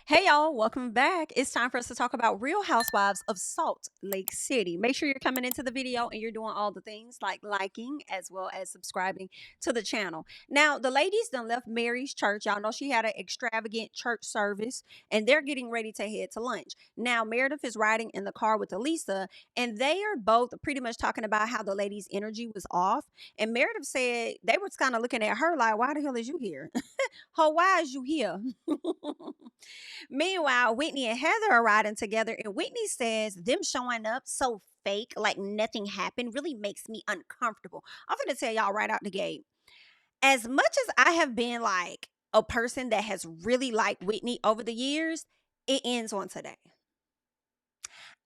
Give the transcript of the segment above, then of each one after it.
Hey y'all, welcome back. It's time for us to talk about Real Housewives of Salt Lake City. Make sure you're coming into the video and you're doing all the things like liking as well as subscribing to the channel. Now, the ladies done left Mary's church. Y'all know she had an extravagant church service and they're getting ready to head to lunch. Now, Meredith is riding in the car with Elisa and they are both pretty much talking about how the ladies' energy was off. And Meredith said they were kind of looking at her like, why the hell is you here? Why is you here? Meanwhile, Whitney and Heather are riding together, and Whitney says them showing up so fake, like nothing happened, really makes me uncomfortable. I'm gonna tell y'all right out the gate. As much as I have been like a person that has really liked Whitney over the years, it ends on today.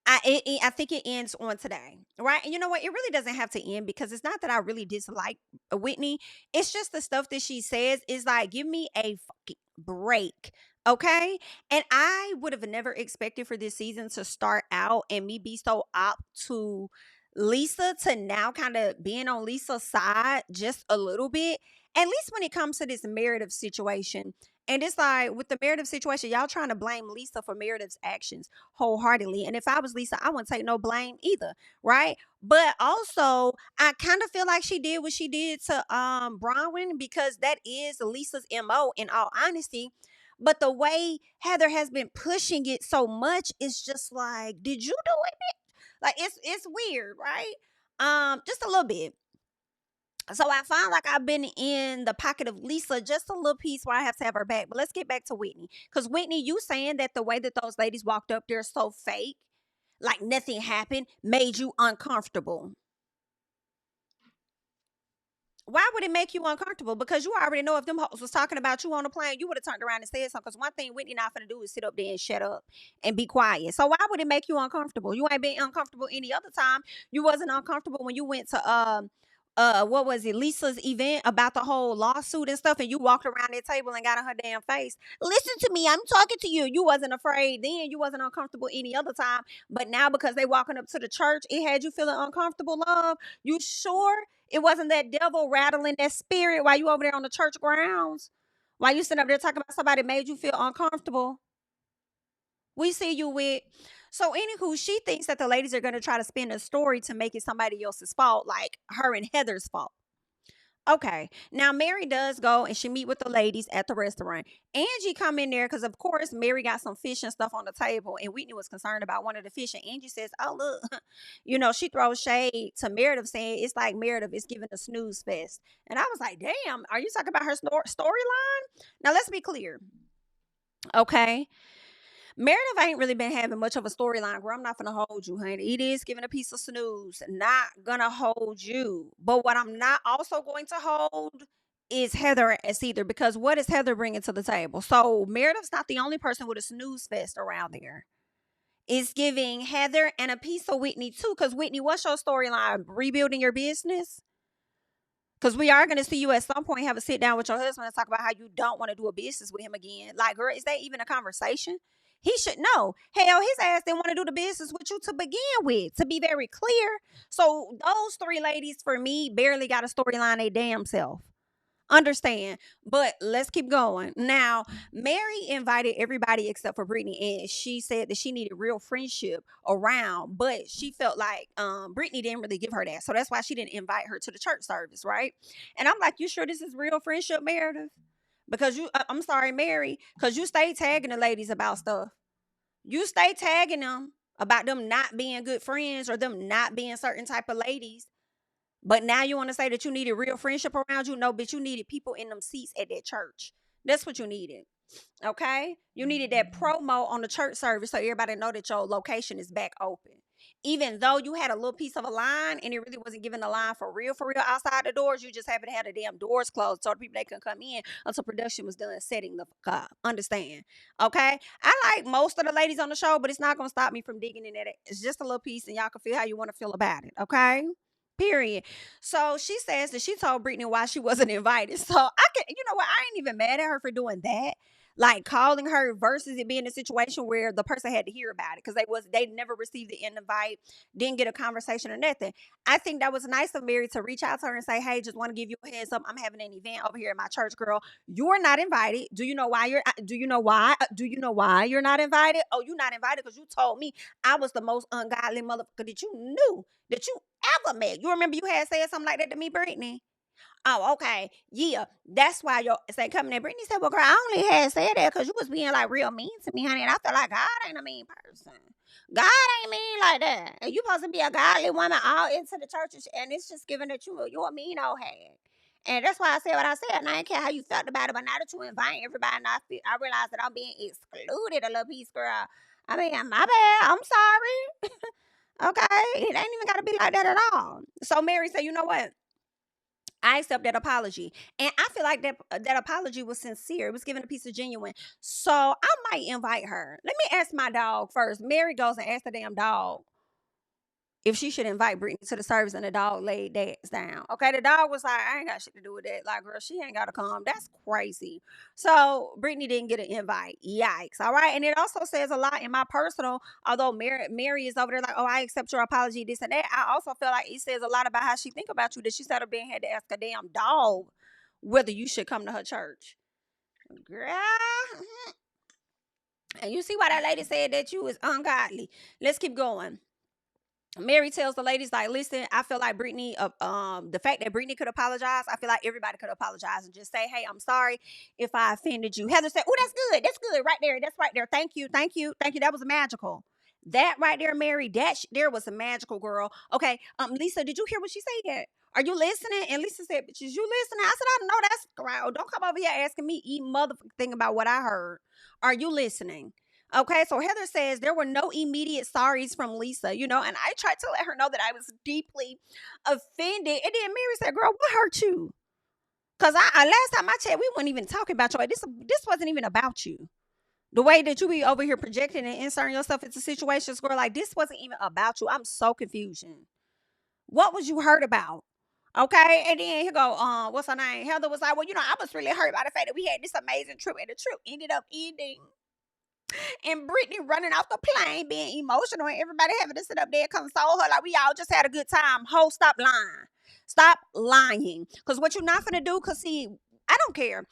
I think it ends on today, right? And you know what? It really doesn't have to end because it's not that I really dislike Whitney. It's just the stuff that she says is like, give me a fucking break, okay? And I would have never expected for this season to start out and me be so up to Lisa to now kind of being on Lisa's side just a little bit. At least when it comes to this Meredith situation. And it's like with the Meredith situation, y'all trying to blame Lisa for Meredith's actions wholeheartedly. And if I was Lisa, I wouldn't take no blame either, right? But also, I kind of feel like she did what she did to Bronwyn because that is Lisa's MO in all honesty. But the way Heather has been pushing it so much, it's just like, did you do it? Like it's weird, right? Just a little bit. So I find like I've been in the pocket of Lisa just a little piece where I have to have her back. But let's get back to Whitney. Because Whitney, you saying that the way that those ladies walked up there so fake, like nothing happened, made you uncomfortable. Why would it make you uncomfortable? Because you already know if them hoes was talking about you on the plane, you would have turned around and said something. Because one thing Whitney not gonna do is sit up there and shut up and be quiet. So why would it make you uncomfortable? You ain't been uncomfortable any other time. You wasn't uncomfortable when you went to what was it, Lisa's event about the whole lawsuit and stuff, and you walked around that table and got on her damn face. Listen to me, I'm talking to you. You wasn't afraid then, you wasn't uncomfortable any other time. But now because they walking up to the church, it had you feeling uncomfortable, love. You sure it wasn't that devil rattling that spirit while you over there on the church grounds? While you sitting up there talking about somebody made you feel uncomfortable? We see you with. So, anywho, she thinks that the ladies are going to try to spin a story to make it somebody else's fault, like her and Heather's fault. Okay, now Mary does go and she meet with the ladies at the restaurant. Angie come in there because of course Mary got some fish and stuff on the table, and Whitney was concerned about one of the fish. And Angie says, "Oh look," she throws shade to Meredith, saying it's like Meredith is giving a snooze fest. And I was like, "Damn, are you talking about her storyline?" Now let's be clear, okay? Meredith ain't really been having much of a storyline where I'm not gonna hold you, honey. It is giving a piece of snooze, not gonna hold you. But what I'm not also going to hold is Heather as either, because what is Heather bringing to the table? So Meredith's not the only person with a snooze fest around there. It's giving Heather and a piece of Whitney too. Because Whitney, what's your storyline? Rebuilding your business? Because we are going to see you at some point have a sit down with your husband and talk about how you don't want to do a business with him again. Like, girl, is that even a conversation? He should know. Hell, his ass didn't want to do the business with you to begin with, to be very clear. So, those three ladies, for me, barely got a storyline they damn self. Understand, but let's keep going. Now, Mary invited everybody except for Brittany, and she said that she needed real friendship around, but she felt like Brittany didn't really give her that. So that's why she didn't invite her to the church service, right? And I'm like, you sure this is real friendship, Meredith? Because I'm sorry, Mary, because you stay tagging the ladies about stuff. You stay tagging them about them not being good friends or them not being certain type of ladies. But now you want to say that you needed real friendship around you? No, bitch, you needed people in them seats at that church. That's what you needed. Okay? You needed that promo on the church service so everybody know that your location is back open. Even though you had a little piece of a line and it really wasn't giving the line for real outside the doors, you just happened to have the damn doors closed so the people they couldn't come in until production was done setting the fuck up. Understand? Okay? I like most of the ladies on the show, but it's not gonna stop me from digging in at it. It's just a little piece and y'all can feel how you want to feel about it. Okay? Period. So she says that she told Brittany why she wasn't invited. So I can, you know what? I ain't even mad at her for doing that. like calling her versus it being a situation where the person had to hear about it because they never received the invite, didn't get a conversation or nothing. I think that was nice of Mary to reach out to her and say, hey, just want to give you a heads up. I'm having an event over here at my church, girl. You're not invited. Do you know why you're not invited? Oh, you're not invited because you told me I was the most ungodly motherfucker that you knew that you ever met. You remember you had said something like that to me, Brittany? Oh, okay. Yeah. That's why your say coming in. Brittany said, well, girl, I only had said that because you was being like real mean to me, honey. And I feel like God ain't a mean person. God ain't mean like that. And you supposed to be a godly woman all into the church. And it's just given that you're a mean old hag. And that's why I said what I said. And I didn't care how you felt about it. But now that you invite everybody, and I realize that I'm being excluded a little piece, girl. I mean, my bad. I'm sorry. Okay. It ain't even got to be like that at all. So Mary said, you know what? I accept that apology. And I feel like that apology was sincere. It was given a piece of genuine. So I might invite her. Let me ask my dog first. Mary goes and asks the damn dog if she should invite Brittany to the service, and the dog laid that down. Okay, the dog was like, I ain't got shit to do with that. Like, girl, she ain't got to come. That's crazy. So Brittany didn't get an invite. Yikes. All right. And it also says a lot in my personal, although Mary is over there like, oh, I accept your apology, this and that. I also feel like it says a lot about how she think about you, that she said being had to ask a damn dog whether you should come to her church. Girl. And you see why that lady said that you is ungodly. Let's keep going. Mary tells the ladies, like, listen, I feel like Britney, the fact that Britney could apologize, I feel like everybody could apologize and just say, hey, I'm sorry if I offended you. Heather said, oh, that's good. That's good right there. That's right there. Thank you. Thank you. Thank you. That was magical. That right there, Mary, there was a magical, girl. Okay. Lisa, did you hear what she said? Are you listening? And Lisa said, bitches, you listening? I said, I know that's right. Don't come over here asking me motherfucking thing about what I heard. Are you listening? Okay, so Heather says there were no immediate sorries from Lisa, and I tried to let her know that I was deeply offended. And then Mary said, girl, what hurt you? Because last time I checked, we weren't even talking about you. This wasn't even about you. The way that you be over here projecting and inserting yourself into situations, girl, like this wasn't even about you. I'm so confused. What was you hurt about? Okay, and then he go, what's her name? Heather was like, well, I was really hurt by the fact that we had this amazing trip, and the trip ended up ending and Brittany running off the plane being emotional and everybody having to sit up there and console her like we all just had a good time. Ho, stop lying. Stop lying. Because what you're not going to do, because see, I don't care.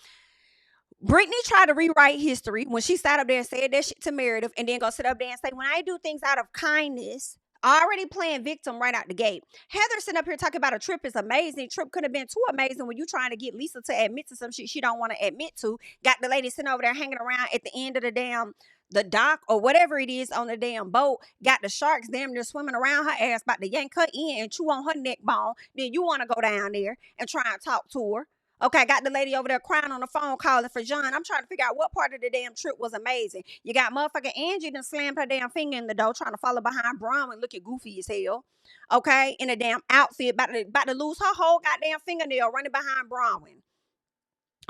Brittany tried to rewrite history when she sat up there and said that shit to Meredith and then go sit up there and say, when I do things out of kindness, already playing victim right out the gate. Heather sitting up here talking about a trip is amazing. Trip could have been too amazing when you trying to get Lisa to admit to some shit she don't want to admit to. Got the lady sitting over there hanging around at the end of the dock or whatever it is on the damn boat. Got the sharks damn near swimming around her ass, about to yank her in and chew on her neck bone. Then you want to go down there and try and talk to her. Okay, got the lady over there crying on the phone calling for John. I'm trying to figure out what part of the damn trip was amazing. You got motherfucking Angie done slammed her damn finger in the door trying to follow behind Bronwyn looking goofy as hell. Okay, in a damn outfit, about to lose her whole goddamn fingernail running behind Bronwyn.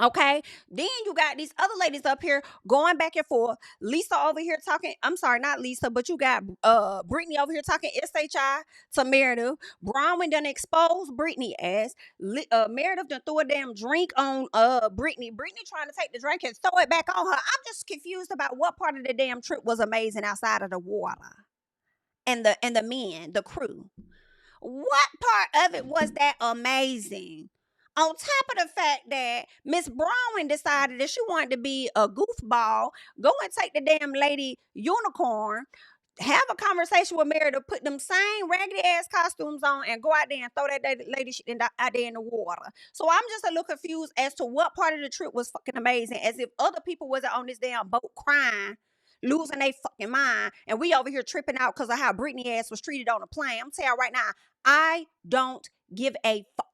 Okay, then you got these other ladies up here going back and forth. Lisa over here talking, I'm sorry, not Lisa, but you got Brittany over here talking SHI to Meredith. Bronwyn done exposed Brittany as Meredith done threw a damn drink on Brittany. Brittany trying to take the drink and throw it back on her. I'm just confused about what part of the damn trip was amazing outside of the water and the men, the crew. What part of it was that amazing? On top of the fact that Miss Bronwyn decided that she wanted to be a goofball, go and take the damn lady unicorn, have a conversation with Meredith, put them same raggedy ass costumes on, and go out there and throw that lady shit out there in the water. So I'm just a little confused as to what part of the trip was fucking amazing, as if other people wasn't on this damn boat crying, losing their fucking mind, and we over here tripping out because of how Brittany ass was treated on the plane. I'm telling you right now, I don't give a fuck.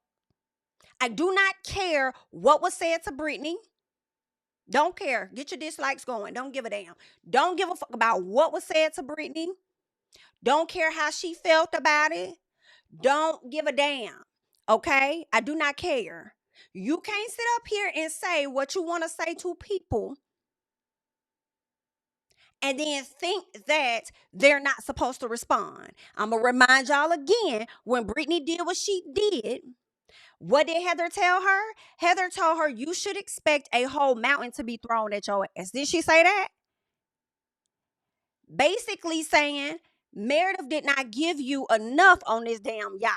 I do not care what was said to Brittany. Don't care. Get your dislikes going. Don't give a damn. Don't give a fuck about what was said to Brittany. Don't care how she felt about it. Don't give a damn. Okay? I do not care. You can't sit up here and say what you want to say to people and then think that they're not supposed to respond. I'm going to remind y'all again, when Brittany did what she did, What did Heather tell her? Heather told her, you should expect a whole mountain to be thrown at your ass. Did she say that? Basically saying, Meredith did not give you enough on this damn yacht.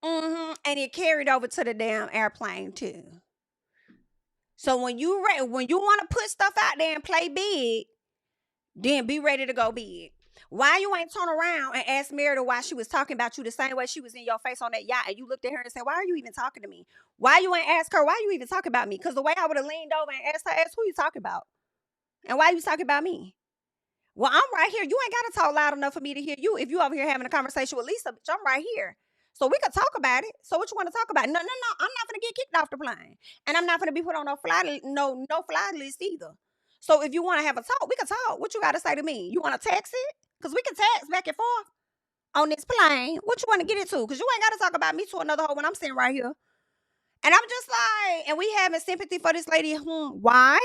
And it carried over to the damn airplane too. So when you want to put stuff out there and play big, then be ready to go big. Why you ain't turn around and ask Meredith why she was talking about you the same way she was in your face on that yacht, and you looked at her and said, why are you even talking to me? Why you ain't ask her, why you even talking about me? Because the way I would have leaned over and asked her, who you talking about? And why you talking about me? Well, I'm right here. You ain't got to talk loud enough for me to hear you. If you over here having a conversation with Lisa, bitch, I'm right here. So we could talk about it. So what you want to talk about? No. I'm not gonna get kicked off the plane, and I'm not gonna be put on no fly list either. So if you want to have a talk, we can talk. What you got to say to me? You want to text it? Because we can text back and forth on this plane. What you want to get into? Because you ain't got to talk about me to another hoe when I'm sitting right here. And I'm just like, and we having sympathy for this lady. Why?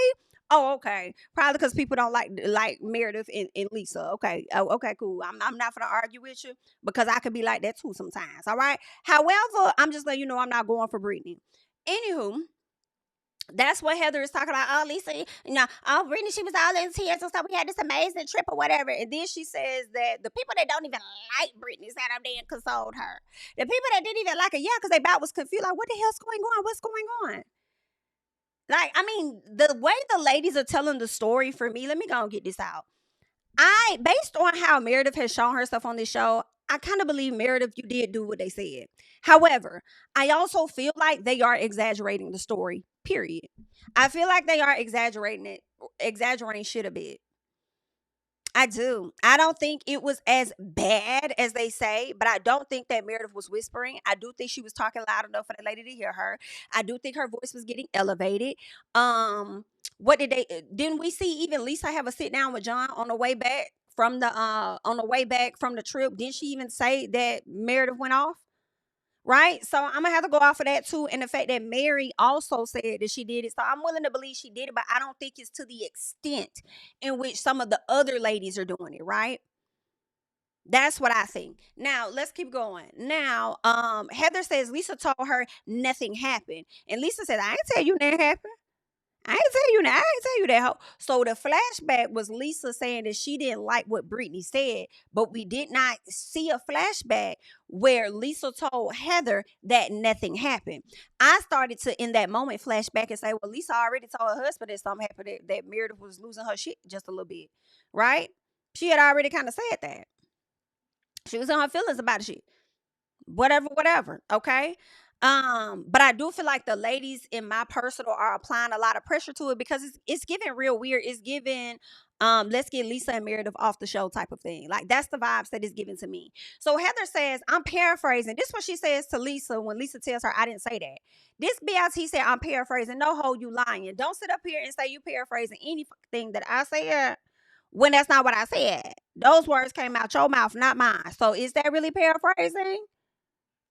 Oh, okay. Probably because people don't like Meredith and Lisa. Okay. Oh, okay, cool. I'm not gonna argue with you because I could be like that too sometimes. All right. However, I'm just letting you know I'm not going for Britney. Anywho, that's what Heather is talking about. Oh, Lisa, oh, Britney, she was all in tears and stuff. We had this amazing trip or whatever. And then she says that the people that don't even like Britney sat up there and consoled her. The people that didn't even like her, because they about was confused. Like, what the hell's going on? What's going on? Like, I mean, the way the ladies are telling the story for me, let me go and get this out. Based on how Meredith has shown herself on this show, I kind of believe Meredith, you did do what they said. However, I also feel like they are exaggerating the story, period. I feel like they are exaggerating shit a bit. I do. I don't think it was as bad as they say, but I don't think that Meredith was whispering. I do think she was talking loud enough for the lady to hear her. I do think her voice was getting elevated. What didn't we see even Lisa have a sit down with John on the way back from the trip? Didn't she even say that Meredith went off? Right? So I'm gonna have to go off of that too. And the fact that Mary also said that she did it. So I'm willing to believe she did it, but I don't think it's to the extent in which some of the other ladies are doing it, right? That's what I think. Now let's keep going. Now, Heather says Lisa told her nothing happened. And Lisa said, I ain't tell you nothing happened. I ain't tell you that. I ain't tell you that. So the flashback was Lisa saying that she didn't like what Britney said, but we did not see a flashback where Lisa told Heather that nothing happened. I started to, in that moment, flashback and say, well, Lisa already told her husband that something happened, that Meredith was losing her shit just a little bit, right? She had already kind of said that. She was in her feelings about the shit. Whatever. Okay. But I do feel like the ladies in my personal are applying a lot of pressure to it because it's giving real weird. It's giving let's get Lisa and Meredith off the show type of thing. Like that's the vibes that is given to me. So Heather says, I'm paraphrasing. This is what she says to Lisa when Lisa tells her I didn't say that. This BLT said, I'm paraphrasing. No, ho, you lying. Don't sit up here and say you paraphrasing anything that I said when that's not what I said. Those words came out your mouth, not mine. So is that really paraphrasing?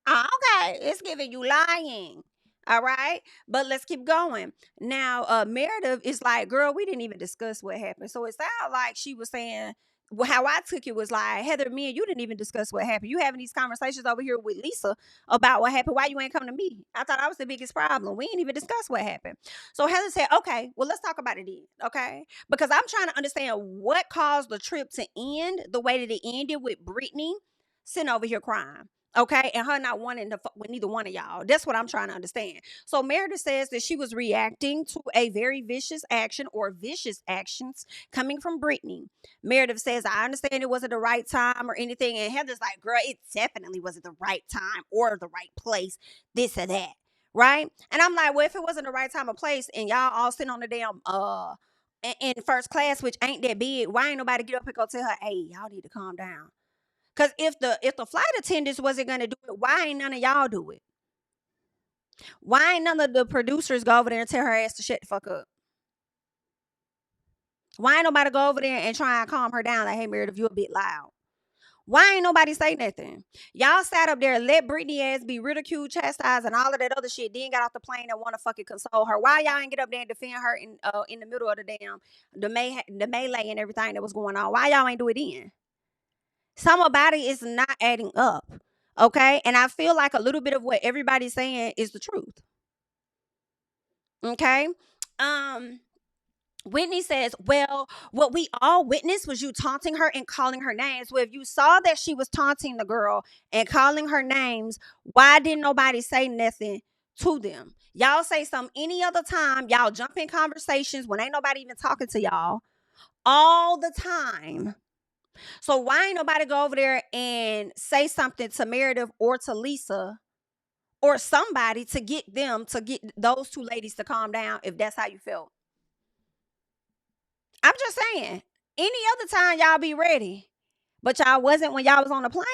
Okay, it's giving you lying. All right, but let's keep going. Now, Meredith is like, girl, we didn't even discuss what happened. So it sounded like she was saying, well, how I took it was like, Heather, me and you didn't even discuss what happened. You having these conversations over here with Lisa about what happened. Why you ain't come to me? I thought I was the biggest problem. We didn't even discuss what happened. So Heather said, okay, well, let's talk about it then. Okay, because I'm trying to understand what caused the trip to end the way that it ended with Britney sitting over here crying. Okay, and her not wanting to fuck with neither one of y'all. That's what I'm trying to understand. So Meredith says that she was reacting to a very vicious action or vicious actions coming from Britney. Meredith says, I understand it wasn't the right time or anything. And Heather's like, girl, it definitely wasn't the right time or the right place, this or that. Right? And I'm like, well, if it wasn't the right time or place and y'all all sitting on the damn in first class, which ain't that big, why ain't nobody get up and go tell her, hey, y'all need to calm down? Because if the flight attendants wasn't gonna do it, why ain't none of y'all do it? Why ain't none of the producers go over there and tell her ass to shut the fuck up? Why ain't nobody go over there and try and calm her down like, hey, Meredith, you a bit loud? Why ain't nobody say nothing? Y'all sat up there, let Britney ass be ridiculed, chastised, and all of that other shit. Then got off the plane and want to fucking console her. Why y'all ain't get up there and defend her in the middle of the damn the melee and everything that was going on? Why y'all ain't do it then? Some about it is not adding up. Okay. And I feel like a little bit of what everybody's saying is the truth. Okay. Um, Whitney says, well, what we all witnessed was you taunting her and calling her names. Well, if you saw that she was taunting the girl and calling her names, why didn't nobody say nothing to them? Y'all say something any other time. Y'all jump in conversations when ain't nobody even talking to y'all all the time. So why ain't nobody go over there and say something to Meredith or to Lisa or somebody to get them, to get those two ladies to calm down if that's how you felt? I'm just saying. Any other time y'all be ready, but y'all wasn't when y'all was on the plane.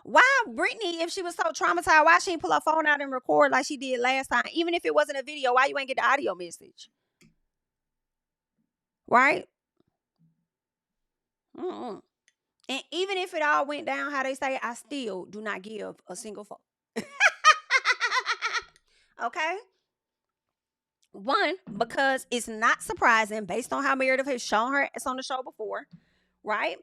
Why Britney, if she was so traumatized, why she didn't pull her phone out and record like she did last time? Even if it wasn't a video, why you ain't get the audio message? Right? Mm-mm. And even if it all went down how they say, I still do not give a single fuck. Okay? One, because it's not surprising based on how Meredith has shown her ass on the show before, right?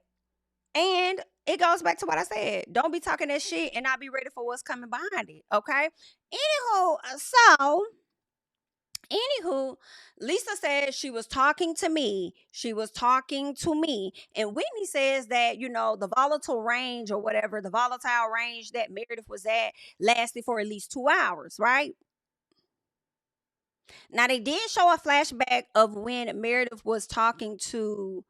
And it goes back to what I said. Don't be talking that shit and not be ready for what's coming behind it. Okay. Anywho, Lisa said she was talking to me. She was talking to me. And Whitney says that, the volatile range or whatever, the volatile range that Meredith was at lasted for at least 2 hours, right? Now they did show a flashback of when Meredith was talking to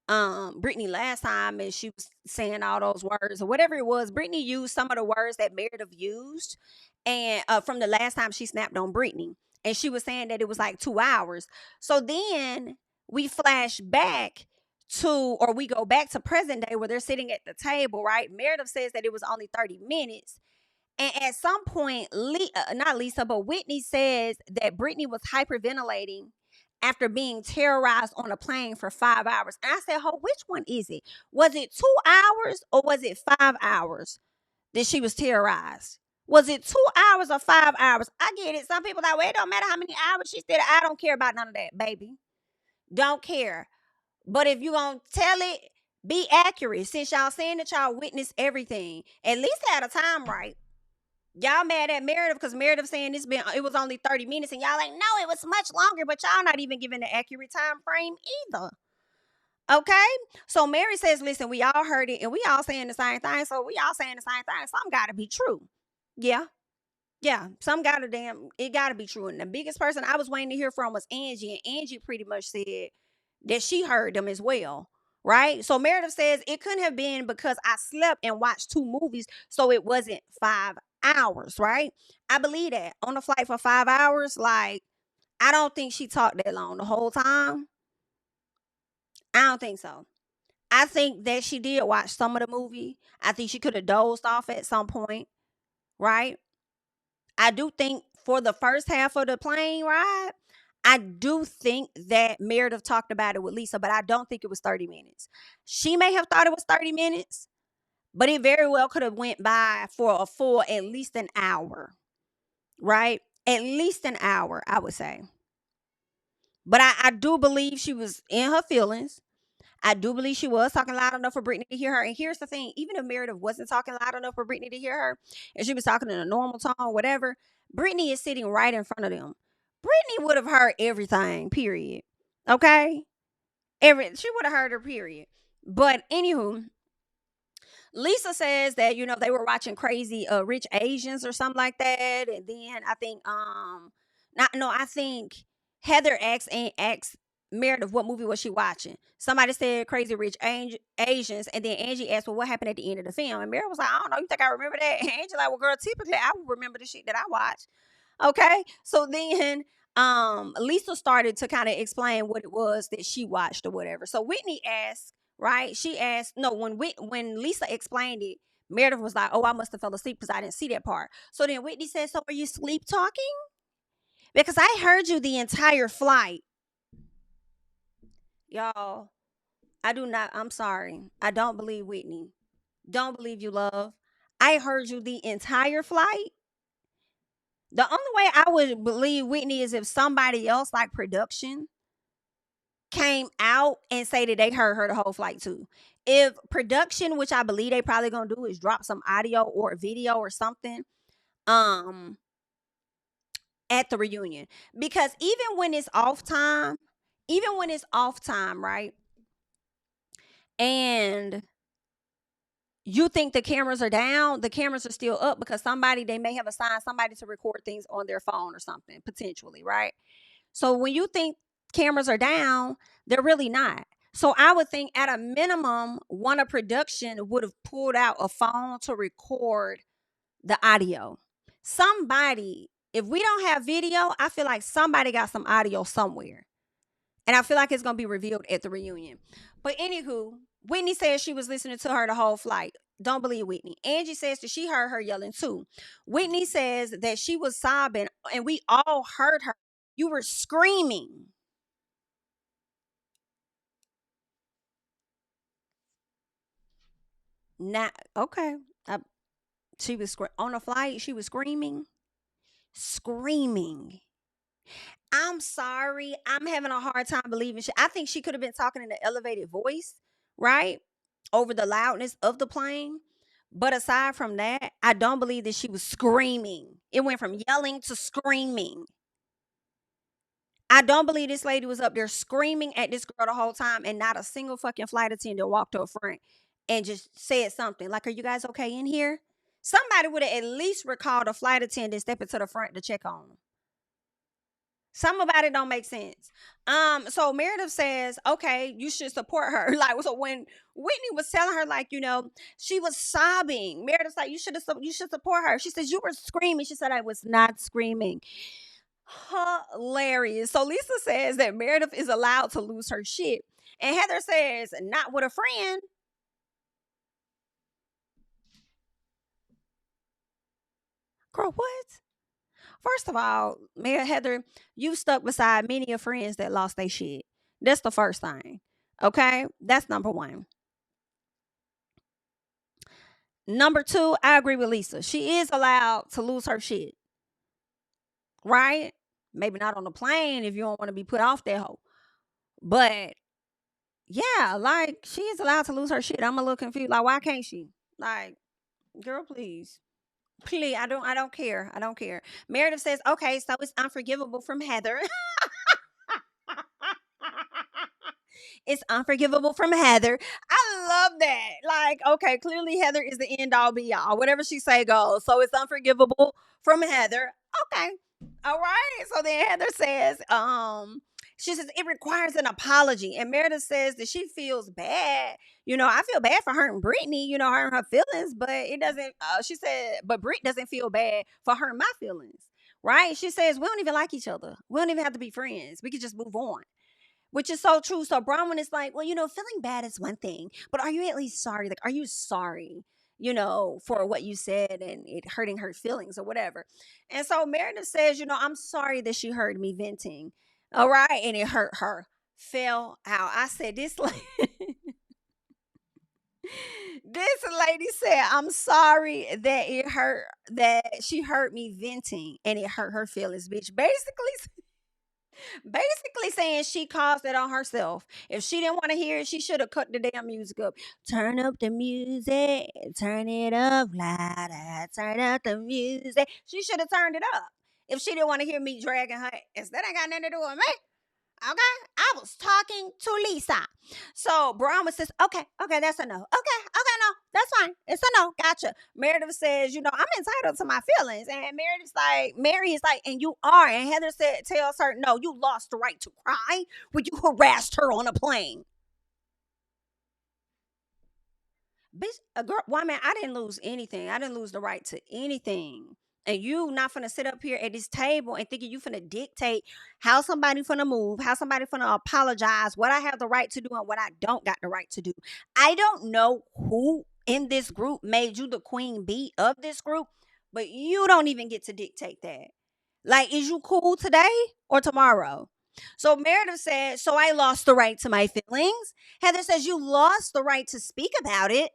Britney last time and she was saying all those words or whatever it was. Britney used some of the words that Meredith used and from the last time she snapped on Britney. And she was saying that it was like 2 hours. So then we flash back or we go back to present day where they're sitting at the table, right? Meredith says that it was only 30 minutes. And at some point, not Lisa, but Whitney says that Britney was hyperventilating after being terrorized on a plane for 5 hours. And I said, which one is it? Was it 2 hours or was it 5 hours that she was terrorized? Was it 2 hours or 5 hours? I get it. Some people that way, it don't matter how many hours she said. I don't care about none of that, baby. Don't care. But if you gonna tell it, be accurate. Since y'all saying that y'all witnessed everything, at least at a time, right? Y'all mad at Meredith because Meredith saying it was only 30 minutes and y'all like, no, it was much longer, but y'all not even giving the accurate time frame either. Okay? So Mary says, listen, we all heard it and we all saying the same thing. So we all saying the same thing. Some gotta be true. Yeah. Yeah. It gotta be true. And the biggest person I was waiting to hear from was Angie. And Angie pretty much said that she heard them as well. Right? So Meredith says it couldn't have been because I slept and watched 2 movies, so it wasn't 5 hours, right? I believe that. On the flight for 5 hours, like, I don't think she talked that long the whole time. I don't think so. I think that she did watch some of the movie. I think she could have dozed off at some point, right? I do think for the first half of the plane ride, I do think that Meredith talked about it with Lisa, but I don't think it was 30 minutes. She may have thought it was 30 minutes, but it very well could have went by for a full at least an hour, right? At least an hour, I would say. But I do believe she was in her feelings. I do believe she was talking loud enough for Britney to hear her. And here's the thing, even if Meredith wasn't talking loud enough for Britney to hear her, and she was talking in a normal tone, whatever, Britney is sitting right in front of them. Britney would have heard everything, period. Okay? She would have heard her, period. But anywho, Lisa says that, they were watching Crazy Rich Asians or something like that. And then I think not no, I think Heather asked Meredith what movie was she watching. Somebody said Crazy Rich Asians, and then Angie asked, well, what happened at the end of the film? And Meredith was like, I don't know, you think I remember that? And Angie like, well, girl, typically I would remember the shit that I watched. Okay. So then Lisa started to kind of explain what it was that she watched or whatever. So Whitney asked, right? She asked, no, when Lisa explained it, Meredith was like, oh, I must have fell asleep because I didn't see that part. So then Whitney said, so are you sleep talking? Because I heard you the entire flight. Y'all, I'm sorry. I don't believe Whitney. Don't believe you, love. I heard you the entire flight. The only way I would believe Whitney is if somebody else, like production, came out and say that they heard her the whole flight too. If production, which I believe they probably gonna do, is drop some audio or video or something, um, at the reunion, because even when it's off time, right? And you think the cameras are down, the cameras are still up because they may have assigned somebody to record things on their phone or something, potentially, right? So when you think cameras are down, they're really not. So I would think at a minimum, one of production would have pulled out a phone to record the audio. Somebody, if we don't have video, I feel like somebody got some audio somewhere. And I feel like it's gonna be revealed at the reunion. But anywho, Whitney says she was listening to her the whole flight. Don't believe Whitney. Angie says that she heard her yelling too. Whitney says that she was sobbing and we all heard her. You were screaming. Now, okay. She was on a flight. She was screaming, screaming. I'm sorry. I'm having a hard time believing. I think she could have been talking in an elevated voice, right? Over the loudness of the plane. But aside from that, I don't believe that she was screaming. It went from yelling to screaming. I don't believe this lady was up there screaming at this girl the whole time and not a single fucking flight attendant walked to her front and just said something like, "Are you guys okay in here?" Somebody would have at least recalled a flight attendant stepping to the front to check on them. Something about it don't make sense. So Meredith says, okay, you should support her. Like, so when Whitney was telling her, like, she was sobbing. Meredith's like, you should support her. She says, you were screaming. She said, I was not screaming. Hilarious. So Lisa says that Meredith is allowed to lose her shit. And Heather says, not with a friend. Girl, what? First of all, Mayor Heather, you stuck beside many of friends that lost their shit. That's the first thing. Okay? That's number one. Number two, I agree with Lisa. She is allowed to lose her shit. Right? Maybe not on the plane if you don't want to be put off that hoe. But yeah, like she is allowed to lose her shit. I'm a little confused. Like, why can't she? Like, girl, please. Please, I don't care. I don't care. Meredith says, okay, so it's unforgivable from Heather. It's unforgivable from Heather. I love that. Like, okay, clearly Heather is the end all be all. Whatever she say goes. So it's unforgivable from Heather. Okay. All right. So then Heather says, she says it requires an apology. And Meredith says that she feels bad. I feel bad for hurting Britney, hurting her feelings, but it doesn't, she said, but Brit doesn't feel bad for hurting my feelings. Right? She says, we don't even like each other. We don't even have to be friends. We can just move on, which is so true. So Bronwyn is like, well, feeling bad is one thing, but are you at least sorry? Like, are you sorry, for what you said and it hurting her feelings or whatever? And so Meredith says, I'm sorry that she heard me venting. All right. And it hurt her. Fell out. I said, this lady said, I'm sorry that she heard me venting and it hurt her feelings, bitch. Basically saying she caused it on herself. If she didn't want to hear it, she should have cut the damn music up. Turn up the music, turn it up louder, turn up the music. She should have turned it up. If she didn't want to hear me dragging her ass, that ain't got nothing to do with me. Okay, I was talking to Lisa. So Brahma says, okay, that's a no. Okay, no, that's fine. It's a no. Gotcha. Meredith says, I'm entitled to my feelings. And Mary is like, and you are. And Heather tells her, no, you lost the right to cry when you harassed her on a plane. Bitch, a girl, woman, I didn't lose anything. I didn't lose the right to anything. And you not finna sit up here at this table and thinking you finna dictate how somebody finna move, how somebody finna apologize, what I have the right to do and what I don't got the right to do. I don't know who in this group made you the queen bee of this group, but you don't even get to dictate that. Like, is you cool today or tomorrow? So Meredith said, so I lost the right to my feelings. Heather says, you lost the right to speak about it.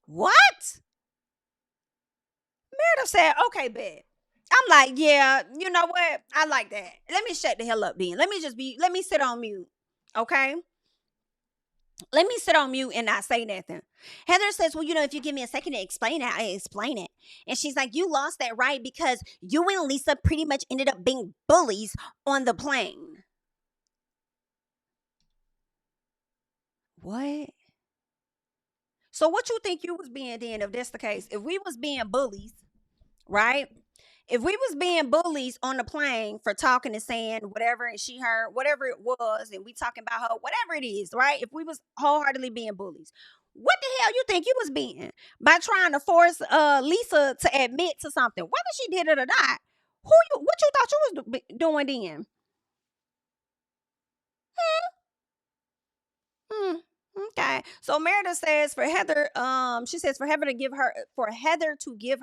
What? Meredith said, okay, bet. I'm like, yeah, you know what? I like that. Let me shut the hell up then. Let me sit on mute. Okay? Let me sit on mute and not say nothing. Heather says, well, if you give me a second to explain it, I explain it. And she's like, you lost that right because you and Lisa pretty much ended up being bullies on the plane. What? So what you think you was being then if that's the case? If we was being bullies, right? If we was being bullies on the plane for talking and saying whatever and she heard whatever it was and we talking about her, whatever it is, right? If we was wholeheartedly being bullies, what the hell you think you was being by trying to force Lisa to admit to something, whether she did it or not? What you thought you was doing then? Hmm. Okay. So Meredith says she says for Heather to give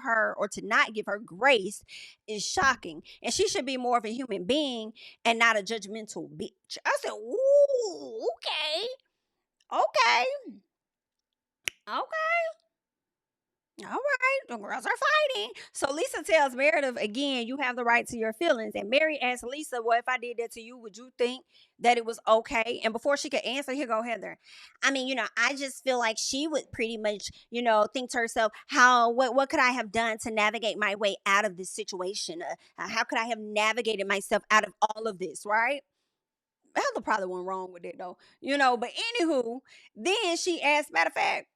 her or to not give her grace is shocking. And she should be more of a human being and not a judgmental bitch. I said, ooh, okay. Okay. Okay. All right, the girls are fighting. So Lisa tells Meredith again, you have the right to your feelings. And Mary asks Lisa, well, if I did that to you, would you think that it was okay? And before she could answer, here go Heather. I mean, I just feel like she would pretty much, think to herself, what could I have done to navigate my way out of this situation? How could I have navigated myself out of all of this, right? Heather probably wasn't wrong with it though, but anywho, then she asked, matter of fact,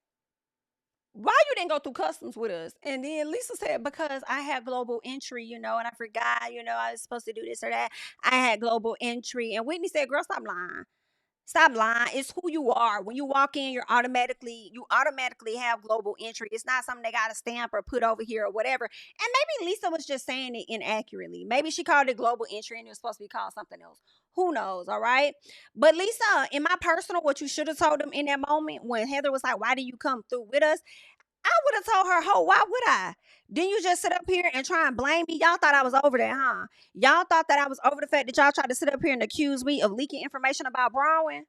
why you didn't go through customs with us? And then Lisa said, because I had global entry, and I forgot, I was supposed to do this or that. I had global entry. And Whitney said, girl, stop lying. Stop lying. It's who you are. When you walk in, you automatically have global entry. It's not something they got to stamp or put over here or whatever. And maybe Lisa was just saying it inaccurately. Maybe she called it global entry and it was supposed to be called something else. Who knows? All right. But Lisa, in my personal, what you should have told them in that moment when Heather was like, why do you come through with us? I would have told her, "Ho, why would I? Didn't you just sit up here and try and blame me? Y'all thought I was over that, huh? Y'all thought that I was over the fact that y'all tried to sit up here and accuse me of leaking information about Bronwyn?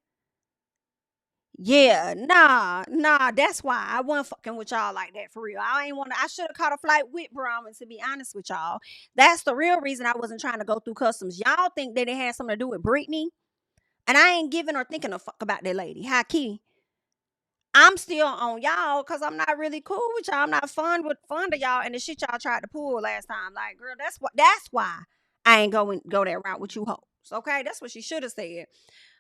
Yeah, nah. That's why I wasn't fucking with y'all like that for real. I ain't want to. I should have caught a flight with Bronwyn. To be honest with y'all, that's the real reason I wasn't trying to go through customs. Y'all think that it had something to do with Britney, and I ain't giving or thinking a fuck about that lady. High key. I'm still on y'all because I'm not really cool with y'all. I'm not fun of y'all and the shit y'all tried to pull last time. Like, girl, that's why I ain't go that route with you hoes. Okay, that's what she should have said.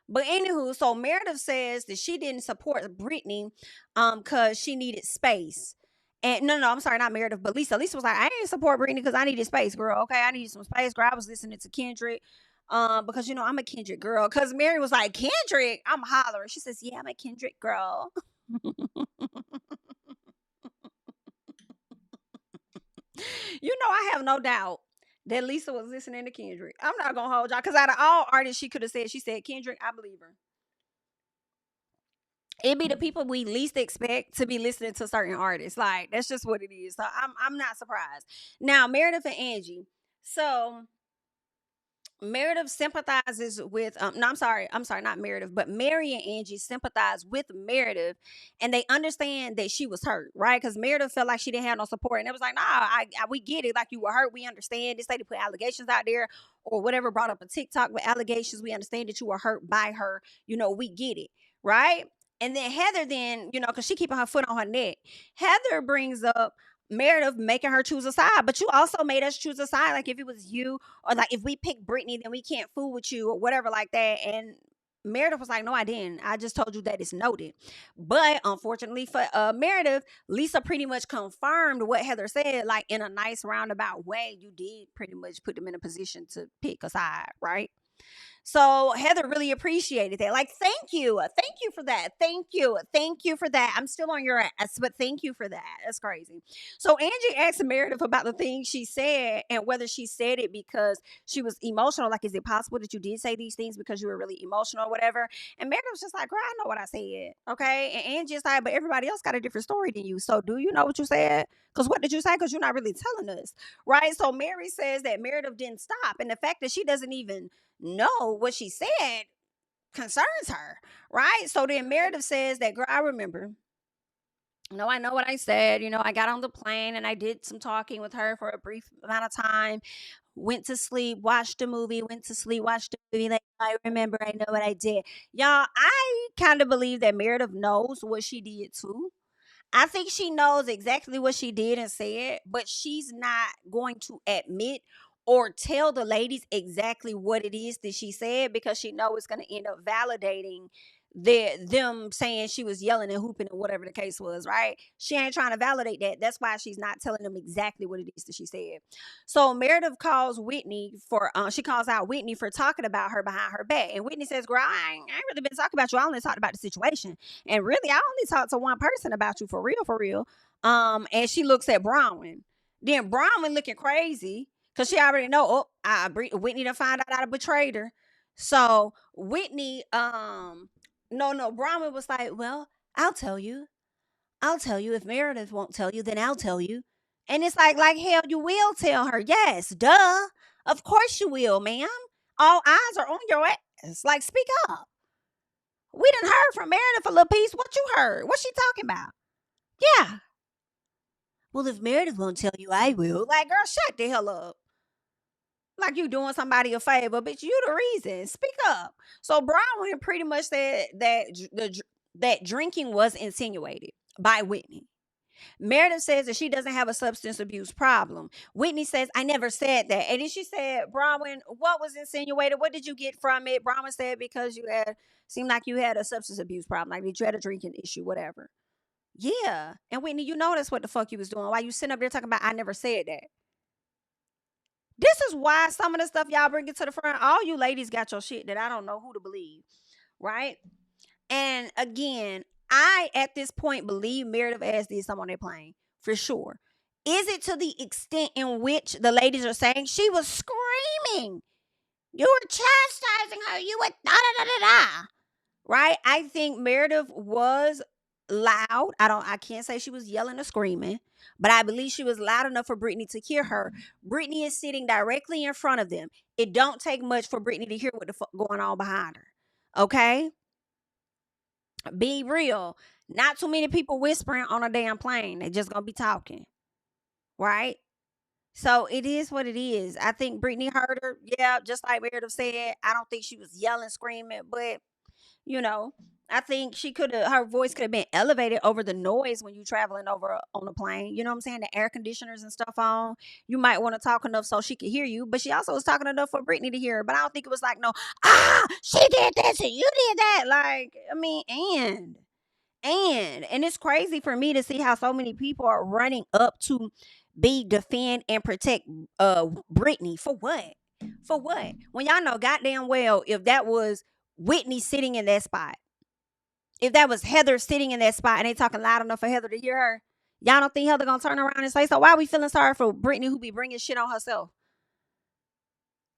But anywho, so Meredith says that she didn't support Britney because she needed space. And no, I'm sorry, not Meredith, but Lisa. Lisa was like, I didn't support Britney because I needed space, girl. Okay, I needed some space, girl. I was listening to Kendrick. Because I'm a Kendrick girl. Cause Mary was like, Kendrick, I'm hollering. She says, yeah, I'm a Kendrick girl. I have no doubt that Lisa was listening to Kendrick. I'm not gonna hold y'all because out of all artists she could have said, she said Kendrick. I believe her. It be the people we least expect to be listening to certain artists. Like that's just what it is. So I'm not surprised. Now Meredith and Angie. So Meredith sympathizes with no, I'm sorry, not Meredith, but Mary and Angie sympathize with Meredith, and they understand that she was hurt, right? Because Meredith felt like she didn't have no support, and it was like, nah, we get it, like you were hurt, we understand. This lady put allegations out there or whatever, brought up a TikTok with allegations. We understand that you were hurt by her. We get it, right? And then Heather, because she keeping her foot on her neck. Heather brings up Meredith making her choose a side, but you also made us choose a side. Like if it was you, or like if we pick Britney, then we can't fool with you or whatever like that. And Meredith was like, no, I didn't. I just told you that it's noted. But unfortunately for Meredith, Lisa pretty much confirmed what Heather said, like in a nice roundabout way. You did pretty much put them in a position to pick a side, right? So Heather really appreciated that. Like, thank you. Thank you for that. Thank you. Thank you for that. I'm still on your ass, but thank you for that. That's crazy. So Angie asked Meredith about the things she said and whether she said it because she was emotional. Like, is it possible that you did say these things because you were really emotional or whatever? And Meredith was just like, girl, I know what I said. Okay. And Angie is like, but everybody else got a different story than you. So do you know what you said? Because what did you say? Because you're not really telling us. Right. So Mary says that Meredith didn't stop. And the fact that she doesn't even know what she said concerns her, right? So then Meredith says that, girl, I remember No, I know what I said. I got on the plane and I did some talking with her for a brief amount of time. Went to sleep, watched a movie, went to sleep, watched a movie. Like, I remember, I know what I did. Y'all, I kind of believe that Meredith knows what she did too. I think she knows exactly what she did and said, but she's not going to admit or tell the ladies exactly what it is that she said because she knows it's going to end up validating them saying she was yelling and hooping and whatever the case was, right? She ain't trying to validate that. That's why she's not telling them exactly what it is that she said. So Meredith calls Whitney for she calls out Whitney for talking about her behind her back. And Whitney says, "Girl, I ain't really been talking about you. I only talked about the situation. And really, I only talked to one person about you for real, for real." And she looks at Bronwyn. Then Bronwyn looking crazy because she already know, Whitney done find out I betrayed her. So Whitney, no, Bronwyn was like, "Well, I'll tell you. I'll tell you. If Meredith won't tell you, then I'll tell you." And it's like hell, you will tell her. Yes, duh. Of course you will, ma'am. All eyes are on your ass. Like, speak up. We done heard from Meredith a little piece. What you heard? What's she talking about? Yeah. Well, if Meredith won't tell you, I will. Like, girl, shut the hell up. Like you doing somebody a favor, bitch. You the reason. Speak up. So Bronwyn pretty much said that drinking was insinuated by Whitney. Meredith says that she doesn't have a substance abuse problem. Whitney says, "I never said that." And then she said, "Bronwyn, what was insinuated? What did you get from it?" Bronwyn said, "Because seemed like you had a substance abuse problem, like that you had a drinking issue, whatever." Yeah. And Whitney, you know that's what the fuck you was doing. Why you sitting up there talking about, "I never said that"? This is why some of the stuff y'all bring it to the front. All you ladies got your shit that I don't know who to believe. Right? And again, I at this point believe Meredith as did something on their plane for sure. Is it to the extent in which the ladies are saying she was screaming? You were chastising her. You were da da da da da. Right? I think Meredith was loud. I can't say she was yelling or screaming, but I believe she was loud enough for Britney to hear her. Britney is sitting directly in front of them. It don't take much for Britney to hear what the fuck going on behind her. Okay? Be real. Not too many people whispering on a damn plane. They just gonna be talking. Right? So it is what it is. I think Britney heard her. Yeah, just like Meredith said. I don't think she was yelling, screaming, but you know, I think her voice could have been elevated over the noise when you traveling over on a plane. You know what I'm saying? The air conditioners and stuff on. You might want to talk enough so she could hear you, but she also was talking enough for Britney to hear her. But I don't think it was like, no, she did this and you did that. Like, I mean, and it's crazy for me to see how so many people are running up to defend and protect Britney. For what? For what? When y'all know goddamn well if that was Whitney sitting in that spot, if that was Heather sitting in that spot and they talking loud enough for Heather to hear her, y'all don't think Heather gonna turn around and say, "So why are we feeling sorry for Britney who be bringing shit on herself?"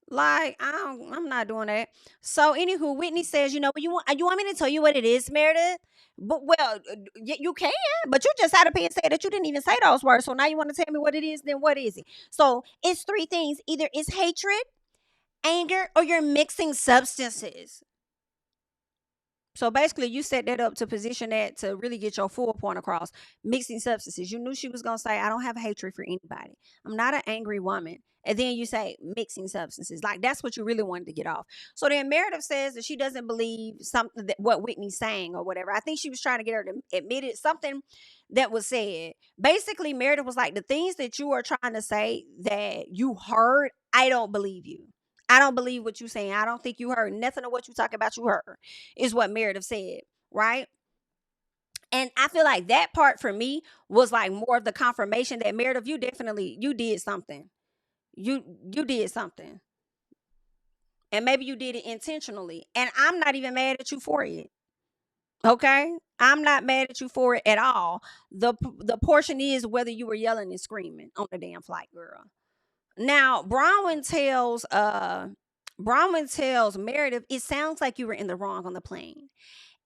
Like, I'm not doing that. So, anywho, Whitney says, you want me to tell you what it is, Meredith? But well, you can, but you just had to pay and say that you didn't even say those words. So now you want to tell me what it is? Then what is it? So it's three things: either it's hatred, anger, or you're mixing substances. So basically, you set that up to position that to really get your full point across. Mixing substances. You knew she was going to say, "I don't have hatred for anybody. I'm not an angry woman." And then you say, "Mixing substances." Like, that's what you really wanted to get off. So then Meredith says that she doesn't believe something that what Whitney's saying or whatever. I think she was trying to get her to admit it, something that was said. Basically, Meredith was like, "The things that you are trying to say that you heard, I don't believe you. I don't believe what you're saying. I don't think you heard nothing of what you talking about. You heard," is what Meredith said, right? And I feel like that part for me was like more of the confirmation that Meredith, you did something. You did something. And maybe you did it intentionally. And I'm not even mad at you for it. Okay? I'm not mad at you for it at all. The portion is whether you were yelling and screaming on the damn flight, girl. Now, Bronwyn tells Meredith, "It sounds like you were in the wrong on the plane."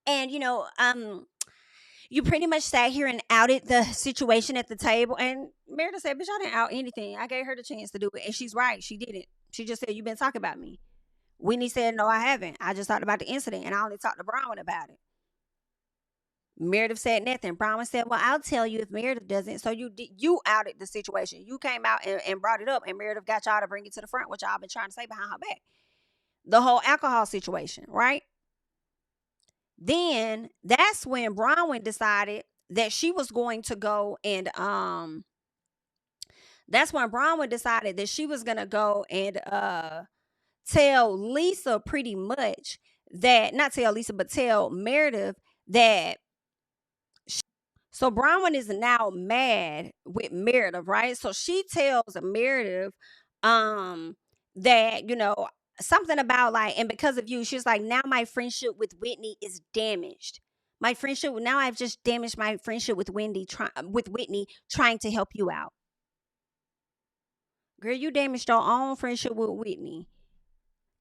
And you pretty much sat here and outed the situation at the table. And Meredith said, "Bitch, I didn't out anything. I gave her the chance to do it." And she's right. She didn't. She just said, "You've been talking about me." Whitney said, "No, I haven't. I just talked about the incident and I only talked to Bronwyn about it." Meredith said nothing. Bronwyn said, well, I'll tell you if Meredith doesn't. So you outed the situation. You came out and brought it up, and Meredith got y'all to bring it to the front, which y'all been trying to say behind her back. The whole alcohol situation, right? Then that's when Bronwyn decided that she was going to go and that's when Bronwyn decided that she was gonna go and tell Lisa pretty much that, not tell Lisa, but tell Meredith that. So Bronwyn is now mad with Meredith, right? So she tells Meredith that, something about like, and because of you, she's like, now my friendship with Whitney is damaged. My friendship, now I've just damaged my friendship with Whitney trying to help you out. Girl, you damaged your own friendship with Whitney.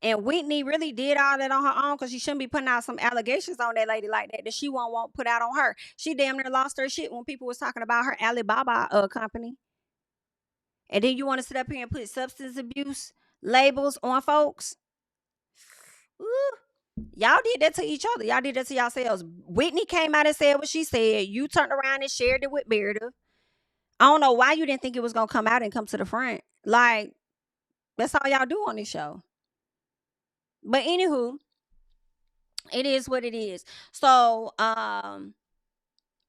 And Whitney really did all that on her own, because she shouldn't be putting out some allegations on that lady like that she won't put out on her. She damn near lost her shit when people was talking about her Alibaba company. And then you want to sit up here and put substance abuse labels on folks? Ooh. Y'all did that to each other. Y'all did that to yourselves. Whitney came out and said what she said. You turned around and shared it with Meredith. I don't know why you didn't think it was going to come out and come to the front. Like, that's all y'all do on this show. But anywho, it is what it is. So, I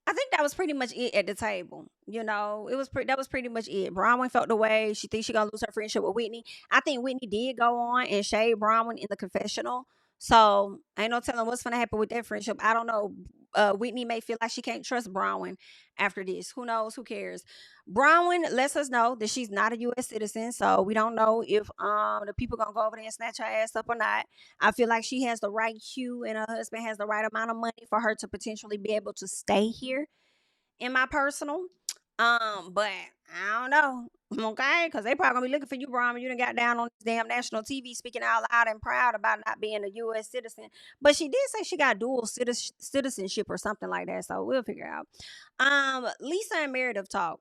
think that was pretty much it at the table. That was pretty much it. Bronwyn felt the way. She thinks she gonna lose her friendship with Whitney. I think Whitney did go on and shade Bronwyn in the confessional. So ain't no telling what's gonna happen with that friendship. I don't know. Whitney may feel like she can't trust Bronwyn after this. Who knows? Who cares? Bronwyn lets us know that she's not a U.S. citizen, so we don't know if the people gonna go over there and snatch her ass up or not. I feel like she has the right hue and her husband has the right amount of money for her to potentially be able to stay here, in my personal. But I don't know. Okay, because they probably gonna be looking for you, Bronwyn. You done got down on this damn national TV speaking out loud and proud about not being a U.S. citizen. But she did say she got dual citizenship or something like that. So we'll figure out. Lisa and Meredith talk.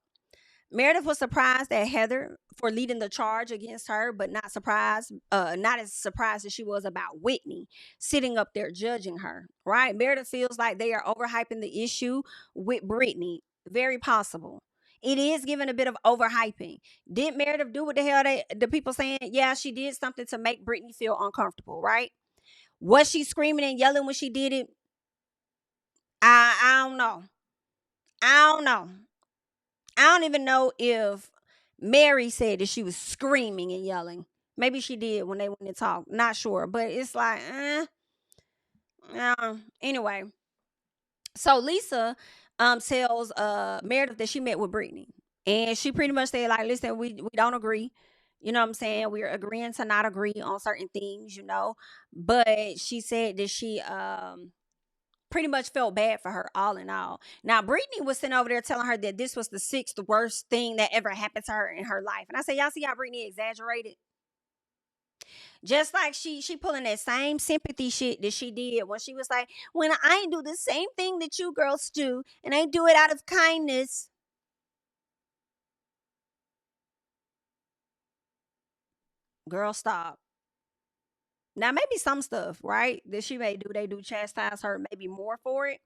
Meredith was surprised at Heather for leading the charge against her, but not as surprised as she was about Whitney sitting up there judging her. Right? Meredith feels like they are overhyping the issue with Britney. Very possible. It is giving a bit of overhyping. Did Meredith do what the hell the people saying? Yeah, she did something to make Britney feel uncomfortable, right? Was she screaming and yelling when she did it? I don't know. I don't know. I don't even know if Mary said that she was screaming and yelling. Maybe she did when they went and talked. Not sure. But it's like, anyway. So Lisa tells Meredith that she met with Britney. And she pretty much said, like, listen, we don't agree. You know what I'm saying? We're agreeing to not agree on certain things, But she said that she pretty much felt bad for her all in all. Now, Britney was sitting over there telling her that this was the sixth worst thing that ever happened to her in her life. And I said, y'all see how Britney exaggerated? Just like she pulling that same sympathy shit that she did when she was like, when I do the same thing that you girls do, and I do it out of kindness. Girl, stop. Now, maybe some stuff, right, that she may do, they do chastise her maybe more for it.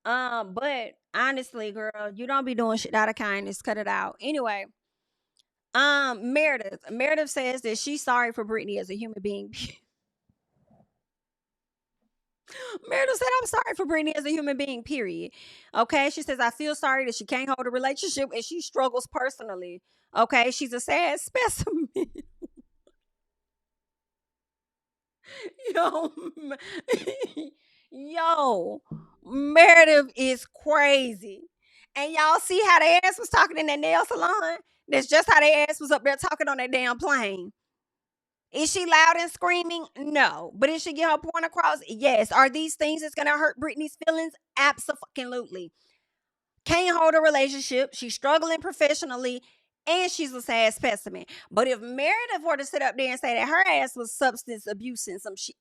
But honestly, girl, you don't be doing shit out of kindness. Cut it out. Anyway, Meredith says that she's sorry for Britney as a human being. Meredith said, I'm sorry for Britney as a human being, period. Okay. She says, I feel sorry that she can't hold a relationship and she struggles personally. Okay. She's a sad specimen. Yo, yo, Meredith is crazy. And y'all see how their ass was talking in that nail salon? That's just how their ass was up there talking on that damn plane. Is she loud and screaming? No. But is she get her point across? Yes. Are these things that's gonna hurt Britney's feelings? Absolutely. Can't hold a relationship. She's struggling professionally. And she's a sad specimen. But if Meredith were to sit up there and say that her ass was substance abuse and some shit,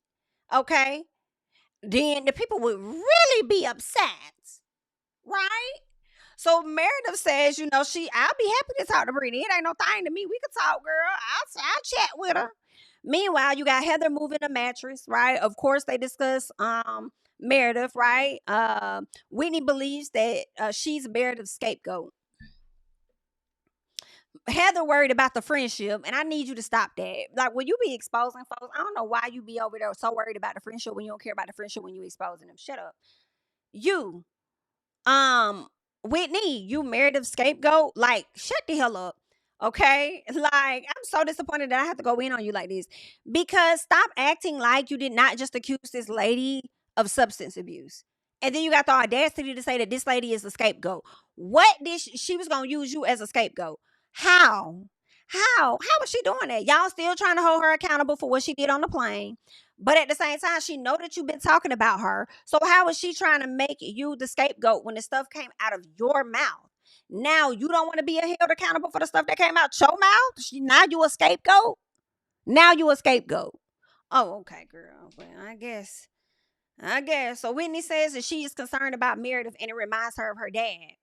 okay, then the people would really be upset. Right? So Meredith says, I'll be happy to talk to Britney. It ain't no thing to me. We could talk, girl. I'll chat with her. Meanwhile, you got Heather moving a mattress, right? Of course, they discuss Meredith, right? Whitney believes that she's Meredith's scapegoat. Heather worried about the friendship, and I need you to stop that. Like, when you be exposing folks, I don't know why you be over there so worried about the friendship when you don't care about the friendship when you exposing them. Shut up. You, um, Whitney, you Meredith scapegoat. Like, shut the hell up. Okay? Like, I'm so disappointed that I have to go in on you like this. Because stop acting like you did not just accuse this lady of substance abuse. And then you got the audacity to say that this lady is a scapegoat. What did she was gonna use you as a scapegoat? How? How is she doing that? Y'all still trying to hold her accountable for what she did on the plane. But at the same time, she know that you've been talking about her. So how is she trying to make you the scapegoat when the stuff came out of your mouth? Now you don't want to be held accountable for the stuff that came out your mouth? Now you a scapegoat? Now you a scapegoat. Oh, okay, girl. Well, I guess. So Whitney says that she is concerned about Meredith and it reminds her of her dad.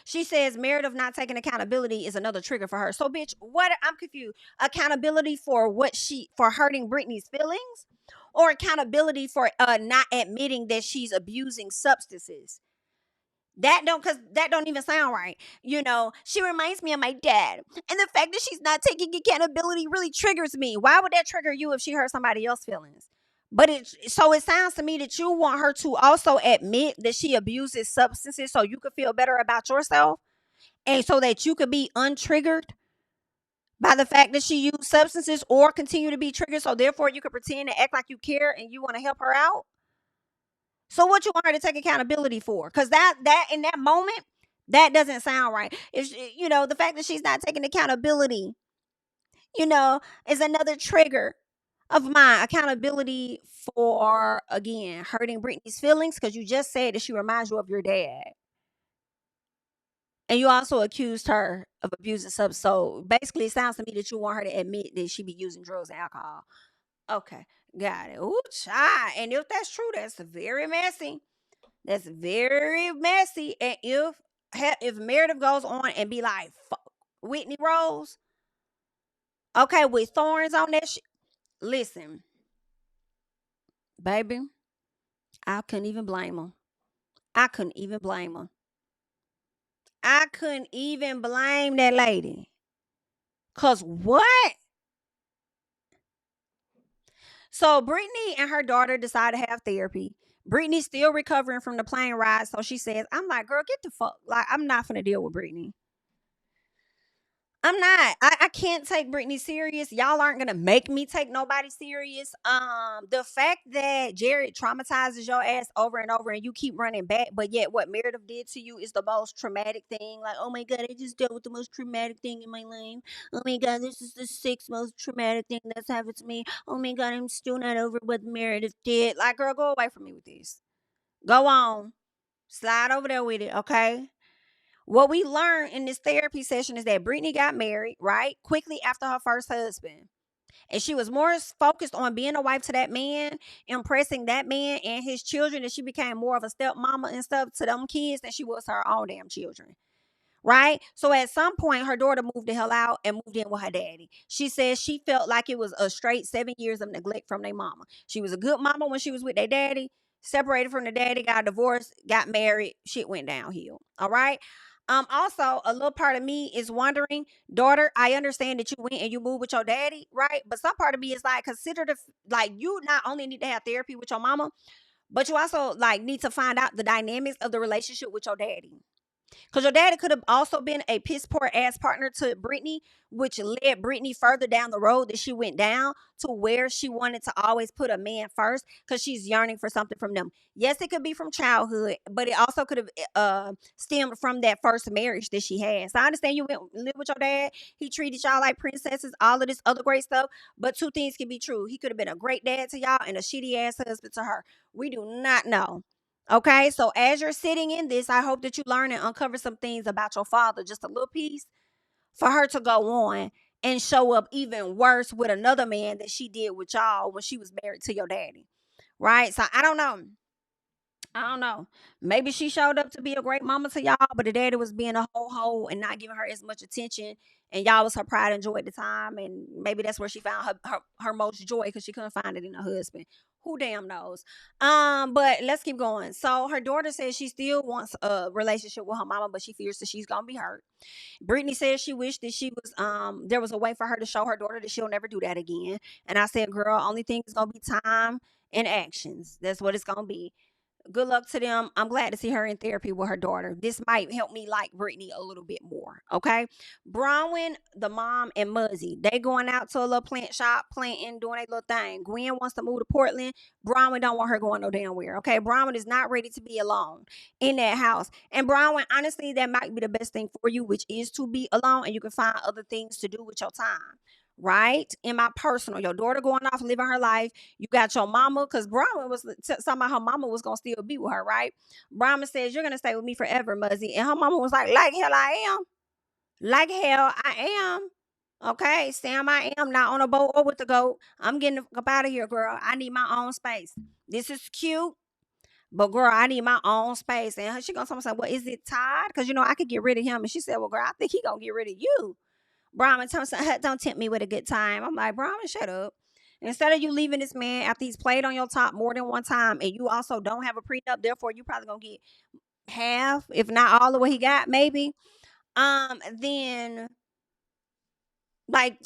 She says Meredith not taking accountability is another trigger for her. So, bitch, what? I'm confused. Accountability for what for hurting Britney's feelings, or accountability for not admitting that she's abusing substances? That don't even sound right. She reminds me of my dad, and the fact that she's not taking accountability really triggers me. Why would that trigger you if she hurt somebody else's feelings? But it sounds to me that you want her to also admit that she abuses substances so you could feel better about yourself, and so that you could be untriggered by the fact that she used substances, or continue to be triggered, so therefore you could pretend to act like you care and you want to help her out. So what you want her to take accountability for? Because that in that moment, that doesn't sound right. If the fact that she's not taking accountability, is another trigger of my accountability for, again, hurting Britney's feelings, because you just said that she reminds you of your dad. And you also accused her of abusing substance. So basically, it sounds to me that you want her to admit that she be using drugs and alcohol. Okay, got it. Ooh, child. And if that's true, that's very messy. That's very messy. And if Meredith goes on and be like, fuck Whitney Rose, okay, with thorns on that shit. Listen, baby, I couldn't even blame her. I couldn't even blame her. I couldn't even blame that lady. Cause what? So Britney and her daughter decide to have therapy. Britney's still recovering from the plane ride, so she says, I'm like, girl, get the fuck. Like, I'm not gonna deal with Britney. I'm not. I can't take Britney serious. Y'all aren't gonna make me take nobody serious. The fact that Jared traumatizes your ass over and over and you keep running back, but yet what Meredith did to you is the most traumatic thing. Like, oh my god, I just dealt with the most traumatic thing in my life. Oh my god, this is the sixth most traumatic thing that's happened to me. Oh my god, I'm still not over what Meredith did. Like, girl, go away from me with this. Go on. Slide over there with it, okay? What we learned in this therapy session is that Britney got married, right? Quickly after her first husband. And she was more focused on being a wife to that man, impressing that man and his children, and she became more of a stepmama and stuff to them kids than she was her own damn children. Right? So at some point, her daughter moved the hell out and moved in with her daddy. She says she felt like it was a straight 7 years of neglect from their mama. She was a good mama when she was with their daddy, separated from the daddy, got divorced, got married, shit went downhill. All right. Also, a little part of me is wondering, daughter, I understand that you went and you moved with your daddy, right? But some part of me is like, consider like, you not only need to have therapy with your mama, but you also like need to find out the dynamics of the relationship with your daddy. Because your daddy could have also been a piss poor ass partner to Britney, which led Britney further down the road that she went down to where she wanted to always put a man first because she's yearning for something from them. Yes, it could be from childhood, but it also could have stemmed from that first marriage that she had. So I understand you went live with your dad. He treated y'all like princesses, all of this other great stuff. But two things can be true. He could have been a great dad to y'all and a shitty ass husband to her. We do not know. Okay, so as you're sitting in this, I hope that you learn and uncover some things about your father, just a little piece, for her to go on and show up even worse with another man that she did with y'all when she was married to your daddy. Right? So I don't know. I don't know. Maybe she showed up to be a great mama to y'all, but the daddy was being a whole hoe and not giving her as much attention. And y'all was her pride and joy at the time. And maybe that's where she found her most joy because she couldn't find it in her husband. Who damn knows? But let's keep going. So her daughter says she still wants a relationship with her mama, but she fears that she's gonna be hurt. Brittany says she wished that she was there was a way for her to show her daughter that she'll never do that again. And I said, girl, only thing is gonna be time and actions. That's what it's gonna be. Good luck to them. I'm glad to see her in therapy with her daughter. This might help me like Brittany a little bit more. Okay. Bronwyn, the mom, and Muzzy, they going out to a little plant shop, planting, doing a little thing. Gwen wants to move to Portland. Bronwyn don't want her going no damn where. Okay. Bronwyn is not ready to be alone in that house. And Bronwyn, honestly, that might be the best thing for you, which is to be alone and you can find other things to do with your time. Right? In my personal, your daughter going off living her life. You got your mama, because Bronwyn was talking about her mama was gonna still be with her, right? Bronwyn says, you're gonna stay with me forever, Muzzy. And her mama was like hell I am. Like hell I am. Okay, Sam, I am not on a boat or with the goat. I'm getting up out of here, girl. I need my own space. This is cute. But girl, I need my own space. And she gonna tell me, well, is it Todd? Because I could get rid of him. And she said, well, girl, I think he gonna get rid of you. Brahman tells me, don't tempt me with a good time. I'm like, Brahman, shut up. Instead of you leaving this man after he's played on your top more than one time, and you also don't have a prenup, therefore you probably gonna get half, if not all of what he got, maybe. Then like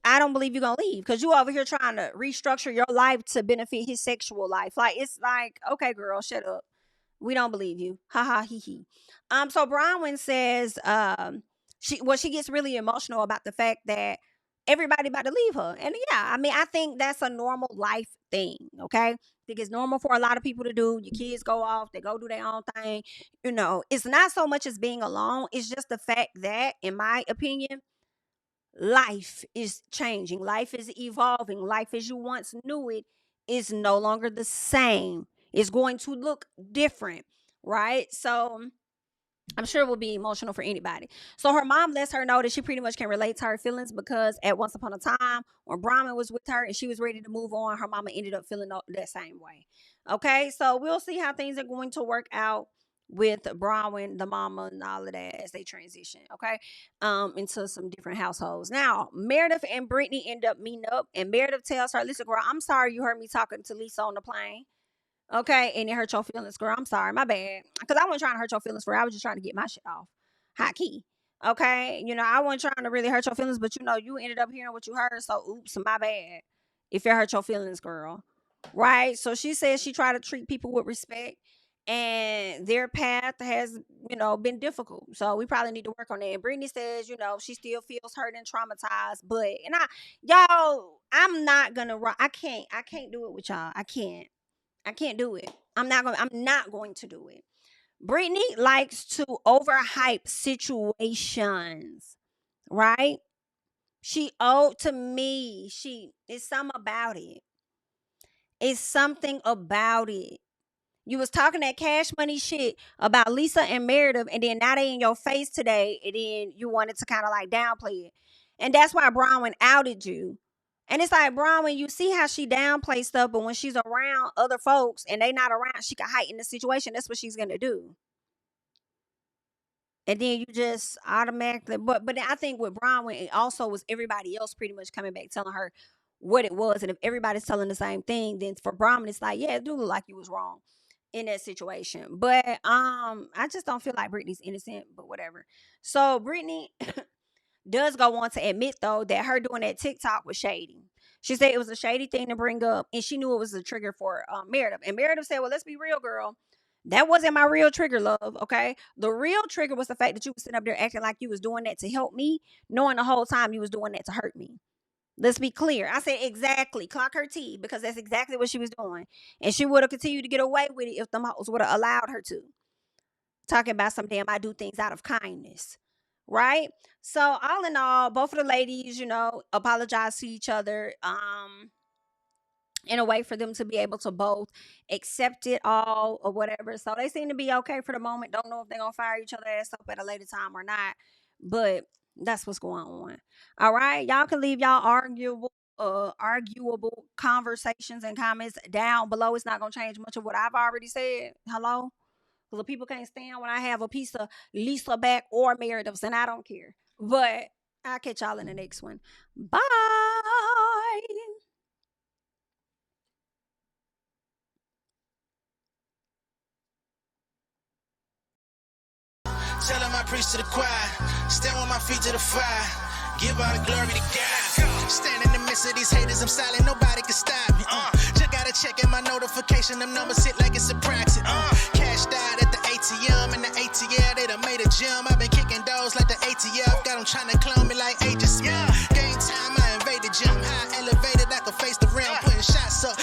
I don't believe you're gonna leave because you over here trying to restructure your life to benefit his sexual life. Like it's like, okay, girl, shut up. We don't believe you. Ha ha he he. So Bronwyn says she gets really emotional about the fact that everybody about to leave her. And yeah, I mean, I think that's a normal life thing. Okay. I think it's normal for a lot of people to do. Your kids go off, they go do their own thing. It's not so much as being alone, it's just the fact that, in my opinion, life is changing, life is evolving, life as you once knew it is no longer the same. It's going to look different, right? So I'm sure it will be emotional for anybody. So her mom lets her know that she pretty much can relate to her feelings because at once upon a time when Brahman was with her and she was ready to move on, her mama ended up feeling that same way. Okay, so we'll see how things are going to work out with Bronwyn, the mama, and all of that as they transition, okay, into some different households. Now, Meredith and Britney end up meeting up, and Meredith tells her, listen, girl, I'm sorry you heard me talking to Lisa on the plane. Okay, and it hurt your feelings, girl. I'm sorry, my bad. Because I wasn't trying to hurt your feelings for her. I was just trying to get my shit off. Hot key. Okay, I wasn't trying to really hurt your feelings, but you ended up hearing what you heard. So oops, my bad. If it hurt your feelings, girl. Right? So she says she tried to treat people with respect. And their path has, been difficult. So we probably need to work on that. And Brittany says, she still feels hurt and traumatized. But y'all, I'm not gonna I can't do it with y'all. I can't do it. I'm not going to do it. Brittany likes to overhype situations, right? She owed to me. It's something about it. It's something about it. You was talking that cash money shit about Lisa and Meredith, and then now they in your face today, and then you wanted to kind of like downplay it. And that's why Bronwyn outed you. And it's like, Bronwyn, you see how she downplays stuff, but when she's around other folks and they not around, she can heighten the situation. That's what she's gonna do. And then you just automatically, but I think with Bronwyn, it also was everybody else pretty much coming back telling her what it was. And if everybody's telling the same thing, then for Bronwyn, it's like, yeah, it do look like you was wrong in that situation. But I just don't feel like Brittany's innocent, but whatever. So Brittany does go on to admit though that her doing that TikTok was shady. She said it was a shady thing to bring up, and she knew it was a trigger for Meredith. And Meredith said, "Well, let's be real, girl. That wasn't my real trigger, love. Okay, the real trigger was the fact that you was sitting up there acting like you was doing that to help me, knowing the whole time you was doing that to hurt me. Let's be clear." I said exactly. Clock her T, because that's exactly what she was doing, and she would have continued to get away with it if the hoes would have allowed her to. Talking about some damn, I do things out of kindness, right? So all in all, both of the ladies, apologize to each other. In a way for them to be able to both accept it all or whatever. So they seem to be okay for the moment. Don't know if they're gonna fire each other ass up at a later time or not. But that's what's going on. All right. Y'all can leave y'all arguable arguable conversations and comments down below. It's not gonna change much of what I've already said. Hello? Because the people can't stand when I have a piece of Lisa back or Meredith's, and I don't care. But I'll catch y'all in the next one. Bye. Tell him I preach to the choir. Stand with my feet to the fire. Give all the glory to God. Stand in the midst of these haters, I'm silent, nobody can stop me. Just gotta check in my notification, them numbers hit like it's a proxy. Cashed out at the ATM, and the ATL, they done made a gym. I've been kicking doors like the ATF, got them trying to clone me like Agent Smith. Game time, I invaded gym, high elevated, I could face the rim, putting shots up.